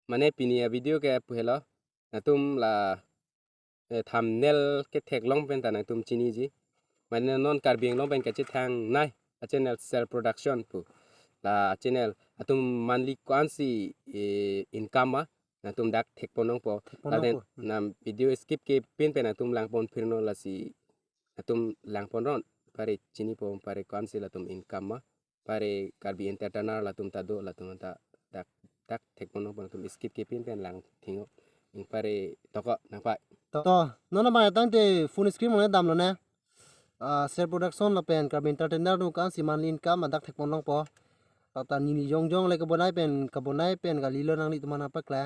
mane pinia video ke puhelo natum la thumbnail ke thek long pen ta natum chini ji mane non Karbi long pen ke thang nai a channel self production pu la channel atum monthly kwansi income ma natum dak thek ponong po la den nam video skip ke pin pen natum lang pon firno la si natum lang pon ron pare chini po pare kwansi la tum income ma pare Karbi entertainer la tum ta do la tum ta dak tak thek ponong pon tum skip ke pin pen lang thingo ing pare toko nang pai to no na ba tang te full screen mo dam lo na self production la pen Karbi entertainer nu kan si man lin kam dak thek ponong po ta ni jong jong le ka bonai pen ga lilo nang ni tumana pak la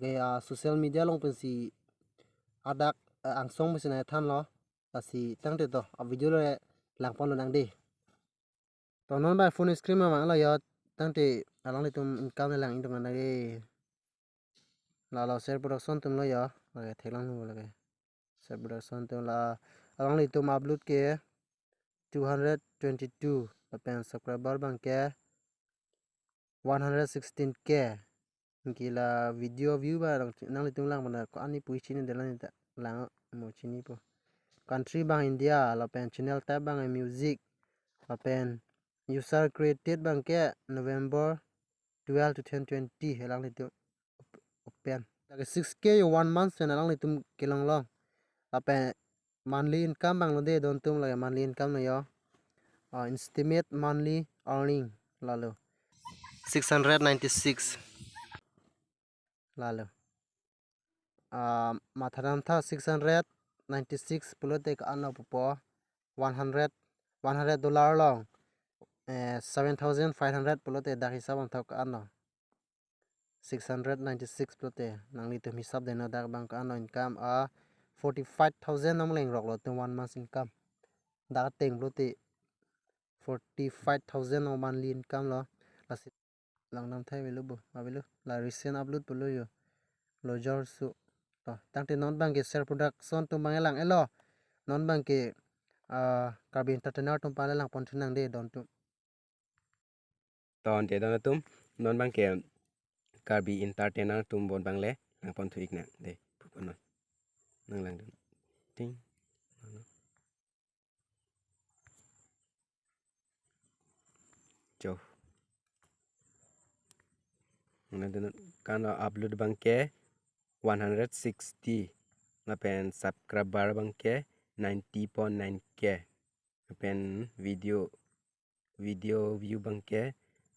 ke social media long pen si adak ang song mi sina than lo ta si tang te to video le lang pon lo nang de to non ba full screen ma la yo tang te alang le tum income le lang indong na de la self production tum lo yo la thek lang nu la ke self production tum la alang le tum upload ke 222 pen subscriber bang ke 116k gila video view ba nang litung lang mana ko ani pui chini de lan lang mo chini po country bang India la pen channel tab bang music la pen user created bang ke November 12 to 2020 helang litung open like 6k 1 month sen lang litung kilang long la pen monthly income bang lo de don tum la monthly income no yo estimate monthly earning lalu 696 lalu matharam tha 696 pulote ka anna po 100 dollar long 7500 pulote dak hisab am thak anna 696 pulote nangli tum hisab de no dak bang ka anna income 45000 nam leng rok lo tum 1 month income dak teng pulote 45000 no monthly income lo lang nam thai velu bu avelu la recent upload pulo yo lo jor su to tang te non bang ke self production tum bang lang elo non bang ke Karbi entertainer tum pala lang pon thinang de don tum ton te don tum non bang ke Karbi entertainer tum bon bang le lang pon thuik na de pupon nang lang ting jo na den kan upload bang ke 160 na pen subscriber bang ke 90.9k na pen video view bang ke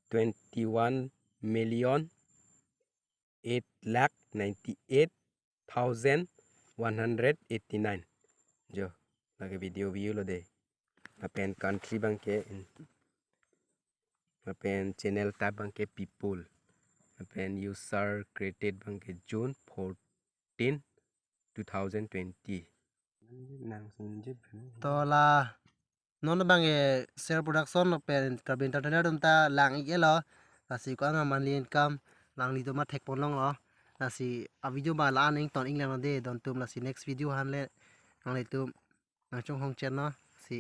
21 million 8,98,189 jo lagi video view lo de apen country bang ke apen channel tab bang ke people apen user created bang ke June 14 2020 to la non bang ke self production no pen Karbi entertainer tum ta lang i lo ta si ko nga monthly income lang li to ma thek pon long lo la si a video ba la ning ton ing lang de don tum la si next video han le nang le tum nang chong hong chen no si